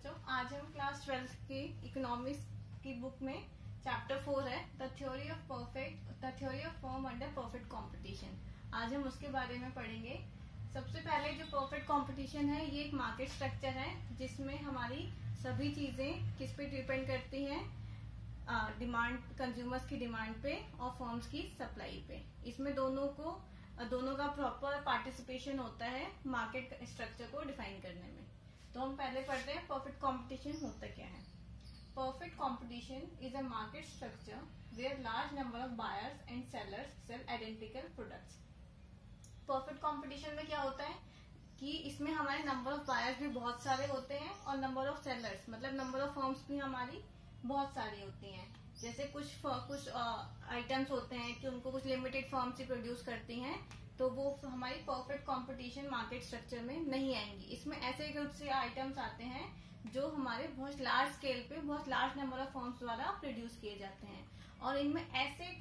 बच्चों, आज हम क्लास 12 की इकोनॉमिक्स की बुक में चैप्टर 4 है the theory of firm under perfect competition. आज हम उसके बारे में पढ़ेंगे। सबसे पहले जो परफेक्ट कंपटीशन है ये एक मार्केट स्ट्रक्चर है जिसमें हमारी सभी चीजें किस पे डिपेंड करती हैं, डिमांड, कंज्यूमर्स की डिमांड पे और फर्म्स की सप्लाई पे। इसमें दोनों का प्रॉपर पार्टिसिपेशन होता है मार्केट स्ट्रक्चर को डिफाइन करने में। तो हम पहले पढ़ते हैं परफेक्ट कंपटीशन होता क्या है। Perfect competition is a market structure where large number of buyers and sellers sell identical products. Perfect competition में क्या होता है कि इसमें हमारे नंबर ऑफ बायर्स भी बहुत सारे होते हैं और नंबर ऑफ सेलर्स मतलब नंबर ऑफ फर्म्स भी हमारी बहुत सारी होती हैं। जैसे कुछ आइटम्स होते हैं कि उनको कुछ लिमिटेड फर्म्स ही प्रोड्यूस करती हैं, तो वो हमारी परफेक्ट कंपटीशन मार्केट स्ट्रक्चर में नहीं आएंगी। इसमें ऐसे कुछ से आइटम्स आते हैं जो हमारे बहुत लार्ज स्केल पे बहुत लार्ज नंबर ऑफ फर्म्स द्वारा प्रोड्यूस किए जाते हैं, और इनमें ऐसे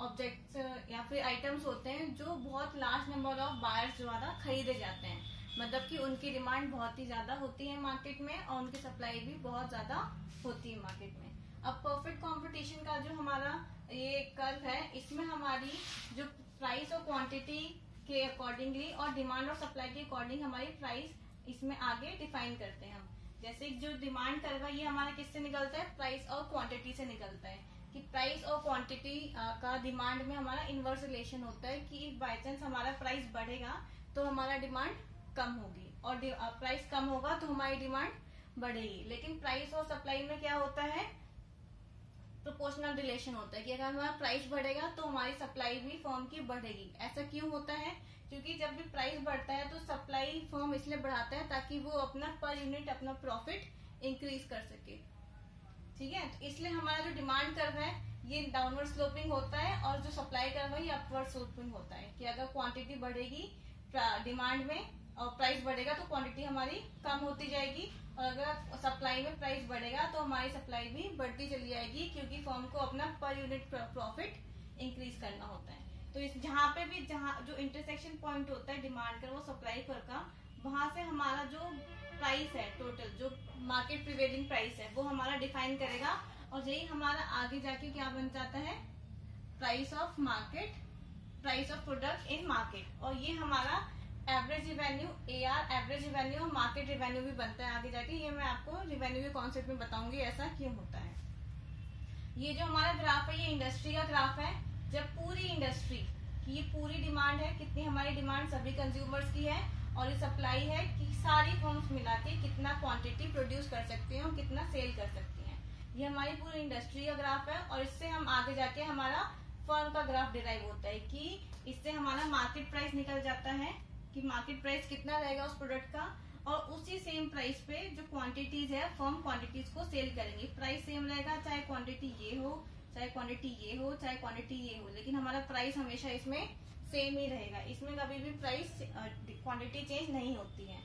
ऑब्जेक्ट्स या फिर आइटम्स होते हैं जो बहुत लार्ज नंबर ऑफ बायर्स द्वारा खरीदे जाते हैं, मतलब कि उनकी डिमांड बहुत ही ज्यादा होती है मार्केट में और उनकी सप्लाई भी बहुत ज्यादा होती है मार्केट में। अब परफेक्ट कंपटीशन का जो हमारा ये कर्व है, इसमें हमारी जो प्राइस और क्वांटिटी के अकॉर्डिंगली और डिमांड और सप्लाई के अकॉर्डिंग हमारी प्राइस इसमें आगे डिफाइन करते हैं हम। जैसे जो डिमांड कर्व है ये हमारा किससे निकलता है, प्राइस और क्वांटिटी से निकलता है कि प्राइस और क्वांटिटी का डिमांड में हमारा इनवर्स रिलेशन होता है कि बाय चांस हमारा प्राइस बढ़ेगा तो हमारा डिमांड कम होगी और प्राइस कम होगा तो हमारी डिमांड बढ़ेगी। लेकिन प्राइस और सप्लाई में क्या होता है, प्रोपोर्शनल रिलेशन होता है कि अगर हमारा प्राइस बढ़ेगा तो हमारी सप्लाई भी फर्म की बढ़ेगी। ऐसा क्यों होता है, क्योंकि जब भी प्राइस बढ़ता है तो सप्लाई फर्म इसलिए बढ़ाता है ताकि वो अपना पर यूनिट अपना प्रॉफिट इंक्रीज कर सके। ठीक है, तो इसलिए हमारा जो डिमांड कर्व है ये डाउनवर्ड स्लोपिंग होता है और जो सप्लाई कर्व है ये अपवर्ड स्लोपिंग होता है कि अगर क्वांटिटी बढ़ेगी डिमांड में और प्राइस बढ़ेगा तो क्वांटिटी हमारी कम होती जाएगी, और अगर सप्लाई में प्राइस बढ़ेगा तो हमारी सप्लाई भी बढ़ती चली जाएगी क्योंकि फर्म को अपना पर यूनिट प्रॉफिट इंक्रीज करना होता है। तो इस जहाँ जो इंटरसेक्शन पॉइंट होता है डिमांड का वो सप्लाई पर का, वहां से हमारा जो प्राइस है टोटल जो मार्केट प्रिवेलिंग प्राइस है वो हमारा डिफाइन करेगा, और यही हमारा आगे जाके क्या बन जाता है, price of market, price of product in market. और ये हमारा average revenue AR average revenue और मार्केट रिवेन्यू भी बनता है आगे जाके। ये मैं आपको रिवेन्यू के कॉन्सेप्ट में बताऊंगी ऐसा क्यों होता है। ये जो हमारा ग्राफ है ये इंडस्ट्री का ग्राफ है। जब पूरी इंडस्ट्री की ये पूरी डिमांड है, कितनी हमारी डिमांड सभी कंज्यूमर्स की है और ये सप्लाई है कि सारी फर्म्स मिला के कितना क्वांटिटी प्रोड्यूस कर सकती हैं और कितना सेल कर सकती हैं, ये हमारी पूरी इंडस्ट्री का ग्राफ है। और इससे हम आगे जाके हमारा फर्म का ग्राफ डिराइव होता है कि इससे हमारा मार्केट प्राइस निकल जाता है कि मार्केट प्राइस कितना रहेगा उस प्रोडक्ट का, और उसी सेम प्राइस पे जो क्वांटिटीज है फर्म क्वांटिटीज को सेल करेंगे। प्राइस सेम रहेगा चाहे क्वांटिटी ये हो चाहे क्वांटिटी ये हो चाहे क्वांटिटी ये हो, लेकिन हमारा प्राइस हमेशा इसमें सेम ही रहेगा। इसमें कभी भी प्राइस क्वांटिटी चेंज नहीं होती है।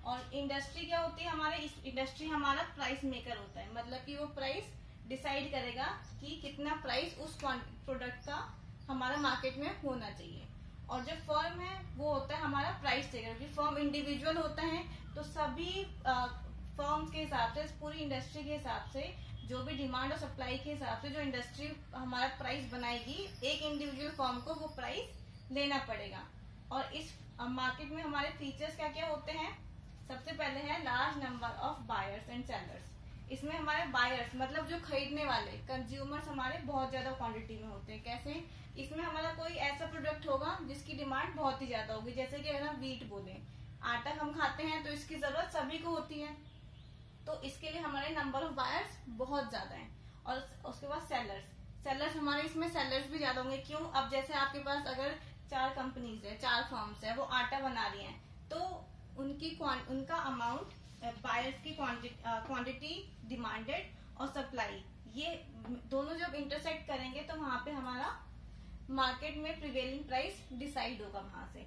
और इंडस्ट्री क्या होती है, हमारे इस इंडस्ट्री हमारा प्राइस मेकर होता है, मतलब कि वो प्राइस डिसाइड करेगा कि कितना प्राइस उस प्रोडक्ट का हमारा मार्केट में होना चाहिए। और जो फर्म है वो होता है हमारा प्राइस टेकर, क्योंकि फर्म इंडिविजुअल होता है तो सभी फर्म्स के हिसाब से, पूरी इंडस्ट्री के हिसाब से, जो भी डिमांड और सप्लाई के हिसाब से जो इंडस्ट्री हमारा प्राइस बनाएगी, एक इंडिविजुअल फर्म को वो प्राइस लेना पड़ेगा। और इस मार्केट में हमारे फीचर्स क्या क्या होते हैं, सबसे पहले है large number of buyers and sellers. इसमें हमारे बायर्स मतलब जो खरीदने वाले कंज्यूमर्स हमारे बहुत ज्यादा क्वांटिटी में होते हैं। कैसे, इसमें हमारा कोई ऐसा प्रोडक्ट होगा जिसकी डिमांड बहुत ही ज्यादा होगी। जैसे कि अगर हम व्हीट बोले, आटा हम खाते हैं तो इसकी जरूरत सभी को होती है, तो इसके लिए हमारे नंबर ऑफ बायर्स बहुत ज्यादा है। और उसके बाद सेलर्स हमारे इसमें सेलर्स भी ज्यादा होंगे। क्यों, अब जैसे आपके पास अगर 4 कंपनीज है, 4 फर्म्स है, वो आटा बना रही हैं, तो उनका अमाउंट, बायर्स की क्वांटिटी डिमांडेड और सप्लाई, ये दोनों जब इंटरसेक्ट करेंगे तो वहां पे हमारा मार्केट में प्रिवेलिंग प्राइस डिसाइड होगा वहां से।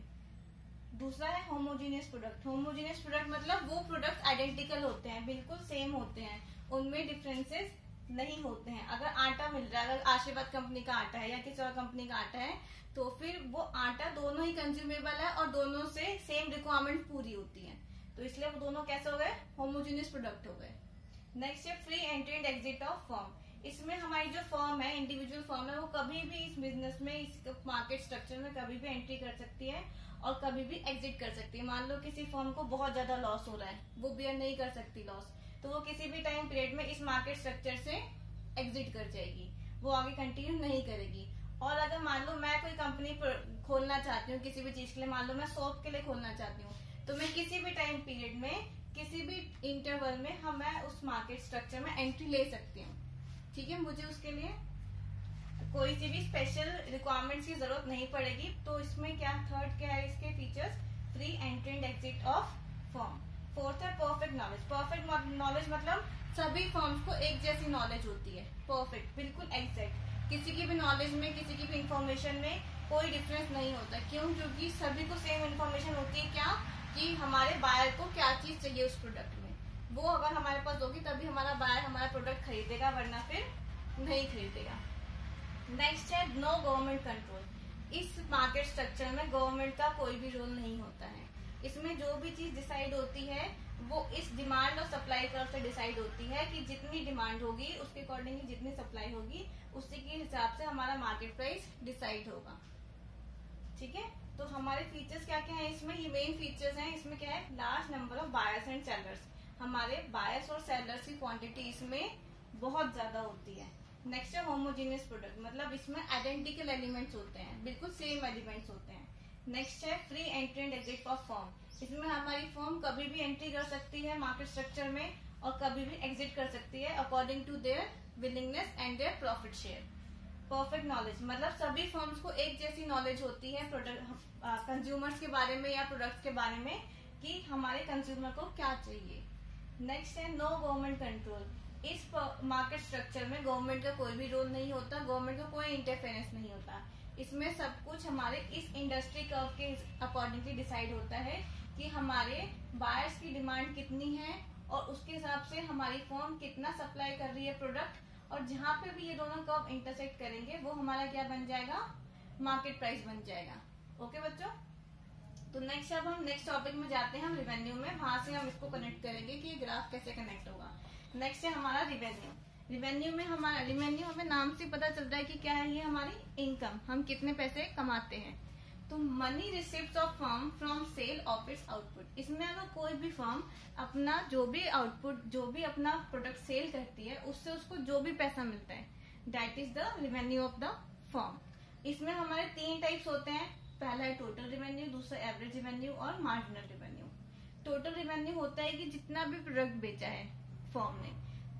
दूसरा है होमोजीनियस प्रोडक्ट। होमोजीनियस प्रोडक्ट मतलब वो प्रोडक्ट आइडेंटिकल होते हैं, बिल्कुल सेम होते हैं, उनमें डिफरेंसेस नहीं होते हैं। अगर आटा मिल रहा है, अगर आशीर्वाद कंपनी का आटा है या किसी और कंपनी का आटा है, तो फिर वो आटा दोनों ही कंज्यूमेबल है और दोनों से सेम रिक्वायरमेंट पूरी होती है, तो इसलिए वो दोनों कैसे हो गए, होमोजीनियस प्रोडक्ट हो गए। नेक्स्ट है free entry and exit of firm. इसमें हमारी जो फर्म है, इंडिविजुअल फर्म है, वो कभी भी इस बिजनेस में, इस मार्केट स्ट्रक्चर में कभी भी एंट्री कर सकती है और कभी भी एग्जिट कर सकती है। मान लो किसी फर्म को बहुत ज्यादा लॉस हो रहा है, वो बियर नहीं कर सकती लॉस, तो वो किसी भी टाइम पीरियड में इस मार्केट स्ट्रक्चर से एग्जिट कर जाएगी, वो आगे कंटिन्यू नहीं करेगी। और अगर मान लो मैं कोई कंपनी खोलना चाहती हूँ किसी भी चीज के लिए, मान लो मैं सोप के लिए खोलना चाहती हूँ, तो मैं किसी भी टाइम पीरियड में, किसी भी इंटरवल में मैं उस मार्केट स्ट्रक्चर में एंट्री ले सकती हूँ। ठीक है, मुझे उसके लिए कोई सी भी स्पेशल रिक्वायरमेंट्स की जरूरत नहीं पड़ेगी। तो इसमें क्या, थर्ड क्या है इसके features, free entry and exit of firm. Fourth है परफेक्ट नॉलेज। परफेक्ट नॉलेज मतलब सभी फर्म्स को एक जैसी नॉलेज होती है, परफेक्ट, बिल्कुल एग्जैक्ट, किसी की भी नॉलेज में, किसी की भी इंफॉर्मेशन में कोई डिफरेंस नहीं होता। क्यों? क्योंकि सभी को सेम इन्फॉर्मेशन होती है, क्या कि हमारे बायर को क्या चीज चाहिए उस प्रोडक्ट में, वो अगर हमारे पास होगी तभी हमारा बायर हमारा प्रोडक्ट खरीदेगा, वरना फिर नहीं खरीदेगा। नेक्स्ट है नो गवर्नमेंट कंट्रोल। इस मार्केट स्ट्रक्चर में गवर्नमेंट का कोई भी रोल नहीं होता है। इसमें जो भी चीज डिसाइड होती है वो इस डिमांड और सप्लाई कर्व से डिसाइड होती है कि जितनी डिमांड होगी उसके अकॉर्डिंग जितनी सप्लाई होगी उसी के हिसाब से हमारा मार्केट प्राइस डिसाइड होगा। ठीक है, तो हमारे फीचर्स क्या क्या है इसमें, ये मेन फीचर्स हैं। इसमें क्या है, large number of buyers and sellers. हमारे बायर्स और सेलर्स की क्वांटिटी इसमें बहुत ज्यादा होती है। नेक्स्ट है होमोजीनियस प्रोडक्ट, मतलब इसमें आइडेंटिकल एलिमेंट्स होते हैं, बिल्कुल सेम एलिमेंट्स होते हैं। नेक्स्ट है free entry and exit of firm. इसमें हमारी फर्म कभी भी एंट्री कर सकती है मार्केट स्ट्रक्चर में और कभी भी एग्जिट कर सकती है according to their willingness and their profit share. Perfect knowledge मतलब सभी फर्म्स को एक जैसी नॉलेज होती है प्रोडक्ट कंज्यूमर्स के बारे में या प्रोडक्ट्स के बारे में कि हमारे कंज्यूमर को क्या चाहिए। नेक्स्ट है नो गवर्नमेंट कंट्रोल। इस मार्केट स्ट्रक्चर में गवर्नमेंट का कोई भी रोल नहीं होता, गवर्नमेंट का कोई इंटरफेरेंस नहीं होता। इसमें सब कुछ हमारे इस इंडस्ट्री कर्व के अकॉर्डिंगली डिसाइड होता है कि हमारे बायर्स की डिमांड कितनी है और उसके हिसाब से हमारी फर्म कितना सप्लाई कर रही है प्रोडक्ट, और जहां पे भी ये दोनों कर्व इंटरसेक्ट करेंगे वो हमारा क्या बन जाएगा, मार्केट प्राइस बन जाएगा। ओके बच्चों, तो नेक्स्ट अब हम नेक्स्ट टॉपिक में जाते हैं, हम रिवेन्यू में, वहां से हम इसको कनेक्ट करेंगे कि ये ग्राफ कैसे कनेक्ट होगा। नेक्स्ट है हमारा रिवेन्यू। रिवेन्यू में हमारा रिवेन्यू हमें नाम से पता चल रहा है कि क्या है, ये हमारी इनकम, हम कितने पैसे कमाते हैं। तो money receipt of firm from sale of its output. इसमें अगर कोई भी फर्म अपना जो भी आउटपुट, जो भी अपना प्रोडक्ट सेल करती है उससे उसको जो भी पैसा मिलता है, that is the revenue of the firm. इसमें हमारे 3 टाइप्स होते हैं, पहला है टोटल रिवेन्यू, दूसरा एवरेज रिवेन्यू और मार्जिनल रिवेन्यू। टोटल रिवेन्यू होता है कि जितना भी प्रोडक्ट बेचा है फर्म ने,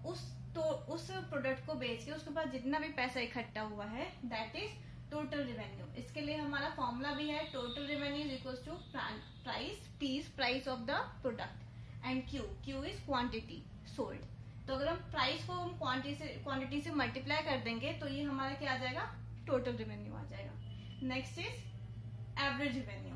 उस प्रोडक्ट को बेच के उसके पास जितना भी पैसा इकट्ठा हुआ है, दैट इज टोटल रिवेन्यू। इसके लिए हमारा फॉर्मूला भी है, total revenue is equal to price, P is price of the product and Q is quantity sold. तो अगर हम प्राइस को हम क्वांटिटी से मल्टीप्लाई कर देंगे तो ये हमारा क्या आ जाएगा, टोटल रिवेन्यू आ जाएगा। Next is average revenue.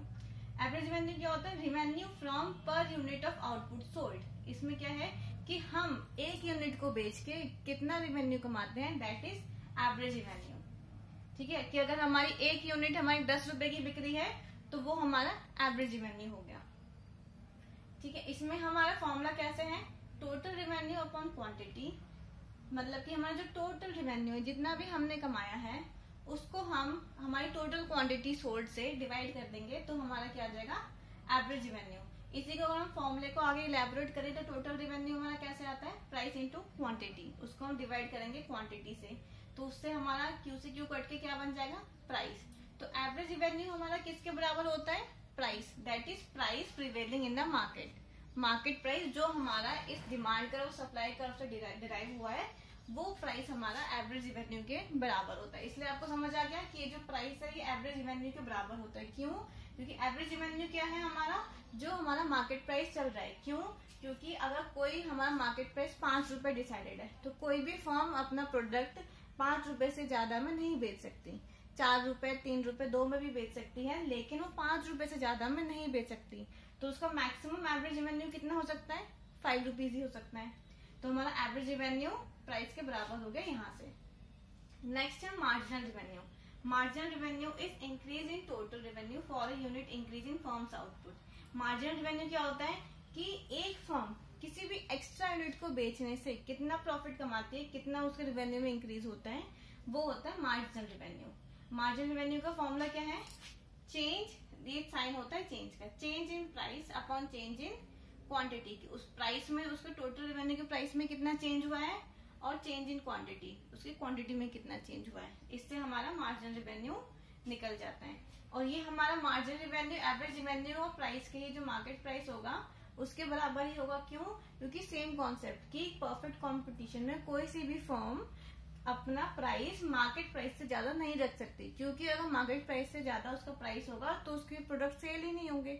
Average revenue क्या होता है, revenue from per unit of output sold. इसमें क्या है कि हम एक यूनिट को बेच के कितना रिवेन्यू कमाते हैं, दैट इज एवरेज रिवेन्यू। ठीक है, कि अगर हमारी एक यूनिट हमारी 10 रुपए की बिक्री है तो वो हमारा एवरेज रिवेन्यू हो गया। ठीक है, इसमें हमारा फॉर्मूला कैसे है, टोटल रिवेन्यू अपॉन क्वांटिटी, मतलब कि हमारा जो टोटल रिवेन्यू है, जितना भी हमने कमाया है उसको हम हमारी टोटल क्वांटिटी सोल्ड से डिवाइड कर देंगे तो हमारा क्या आ जाएगा, एवरेज रिवेन्यू। इसी को अगर हम फॉर्मूले को आगे इलेबोरेट करें तो टोटल रिवेन्यू हमारा कैसे आता है, प्राइस इंटू क्वांटिटी, उसको हम डिवाइड करेंगे क्वांटिटी से, तो उससे हमारा Q से Q कट के क्या बन जाएगा, प्राइस। तो एवरेज रिवेन्यू हमारा किसके बराबर होता है, price, that is price prevailing in the market. Market price जो हमारा इस डिमांड कर्व सप्लाई कर्व से डिराइव हुआ है, वो प्राइस हमारा एवरेज रिवेन्यू के बराबर होता है। इसलिए आपको समझ आ गया कि ये जो प्राइस है ये एवरेज रिवेन्यू के बराबर होता है। क्यों? क्योंकि एवरेज रिवेन्यू क्या है हमारा, जो हमारा मार्केट प्राइस चल रहा है। क्यों? क्योंकि अगर कोई हमारा मार्केट प्राइस 5 रुपए डिसाइडेड है तो कोई भी फर्म अपना प्रोडक्ट 5 रुपए से ज्यादा में नहीं बेच सकती, 4 रुपए, 3 रुपए, 2 में भी बेच सकती है, लेकिन वो 5 रुपए से ज्यादा में नहीं बेच सकती। तो उसका मैक्सिमम एवरेज रिवेन्यू कितना हो सकता है, 5 रुपीज ही हो सकता है। तो हमारा एवरेज रिवेन्यू प्राइस के बराबर हो गया यहाँ से। नेक्स्ट है marginal revenue. Marginal revenue is increase in total revenue for a unit increase in firms output. Marginal revenue क्या होता है कि एक फर्म किसी भी एक्स्ट्रा यूनिट को बेचने से कितना प्रॉफिट कमाती है, कितना उसके रेवेन्यू में इंक्रीज होता है, वो होता है मार्जिनल रेवेन्यू। मार्जिनल रेवेन्यू का फॉर्मूला क्या है, चेंज, ये साइन होता है चेंज का, change in price upon change in quantity की, उस प्राइस में, उसके टोटल रेवेन्यू के प्राइस में कितना चेंज हुआ है, और चेंज इन क्वांटिटी, उसकी क्वांटिटी में कितना चेंज हुआ है, इससे हमारा मार्जिनल रेवेन्यू निकल जाता है। और ये हमारा मार्जिनल रेवेन्यू एवरेज रेवेन्यू और प्राइस के लिए जो मार्केट प्राइस होगा उसके बराबर ही होगा। क्यों? क्योंकि सेम कॉन्सेप्ट कि परफेक्ट कंपटीशन में कोई सी भी फर्म अपना प्राइस मार्केट प्राइस से ज्यादा नहीं रख सकती, क्योंकि अगर मार्केट प्राइस से ज्यादा उसका प्राइस होगा तो उसके प्रोडक्ट सेल ही नहीं होंगे,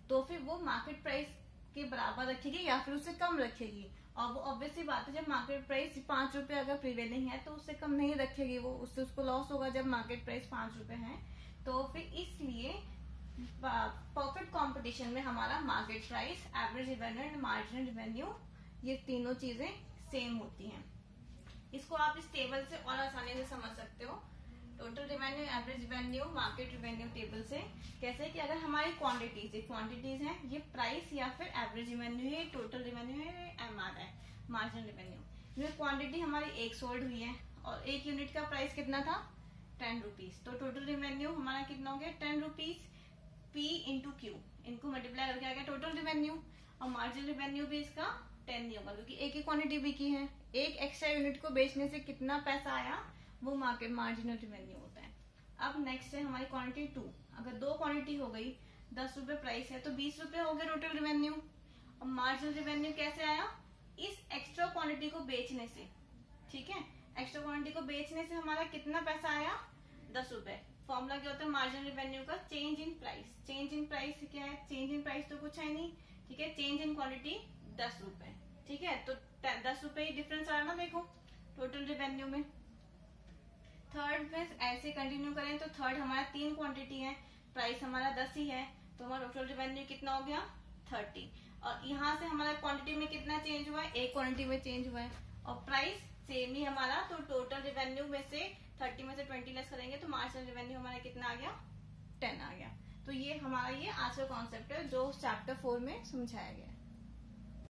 तो फिर वो मार्केट प्राइस के बराबर रखेगी या फिर उससे कम रखेगी। और वो ऑब्वियसली बात है, जब मार्केट प्राइस 5 रुपए अगर प्रिवेलिंग है तो उससे कम नहीं रखेगी वो, उससे उसको लॉस होगा जब मार्केट प्राइस 5 रुपए है। तो फिर इसलिए परफेक्ट कंपटीशन में हमारा market price, average revenue and marginal revenue, ये तीनों चीजें सेम होती हैं। इसको आप इस टेबल से और आसानी से समझ सकते हो, total revenue, average revenue, market revenue table से। कैसे कि अगर हमारी क्वांटिटीज हैं, ये प्राइस या फिर एवरेज रेवेन्यू है, टोटल रेवेन्यू है, एमआर है, मार्जिनल रेवेन्यू। इसमें क्वांटिटी हमारी 1 सोल्ड हुई है और 1 यूनिट का प्राइस कितना था, 10 रुपीज, तो टोटल रेवेन्यू हमारा कितना हो गया, 10 रुपीज, P इंटू क्यू, इनको मल्टीप्लाई करके आ गया टोटल रेवेन्यू। और मार्जिनल रेवेन्यू भी इसका 10 नहीं होगा क्योंकि एक ही क्वांटिटी बिकी है, एक एक्स्ट्रा यूनिट को बेचने से कितना पैसा आया, वो मार्केट मार्जिनल रेवेन्यू होता है। अब नेक्स्ट है हमारी क्वांटिटी 2, अगर 2 क्वांटिटी हो गई, 10 रुपए प्राइस है तो 20 रुपए हो गए टोटल रेवेन्यू। और मार्जिनल रेवेन्यू कैसे आया, इस एक्स्ट्रा क्वांटिटी को बेचने से, ठीक है, एक्स्ट्रा क्वांटिटी को बेचने से हमारा कितना पैसा आया, 10 रुपए। फॉर्मूला क्या होता है मार्जिनल रेवेन्यू का, change in price. Change in price क्या है, चेंज इन प्राइस तो कुछ है नहीं, ठीक है, चेंज इन क्वांटिटी 10 रुपए, ठीक है, तो 10 रुपए ही डिफरेंस आ रहा ना, देखो टोटल रेवेन्यू में। थर्ड में ऐसे कंटिन्यू करें तो थर्ड हमारा 3 क्वांटिटी है, प्राइस हमारा 10 ही है, तो हमारा टोटल रेवेन्यू कितना हो गया, 30। और यहाँ से हमारा क्वांटिटी में कितना चेंज हुआ है, एक क्वांटिटी में चेंज हुआ है, और प्राइस सेम ही हमारा, तो टोटल रेवेन्यू में से 30 में से 20 लेस करेंगे तो मार्जिनल रेवेन्यू हमारा कितना आ गया, 10 आ गया। तो ये हमारा ये आज का कॉन्सेप्ट है जो चैप्टर 4 में समझाया गया है।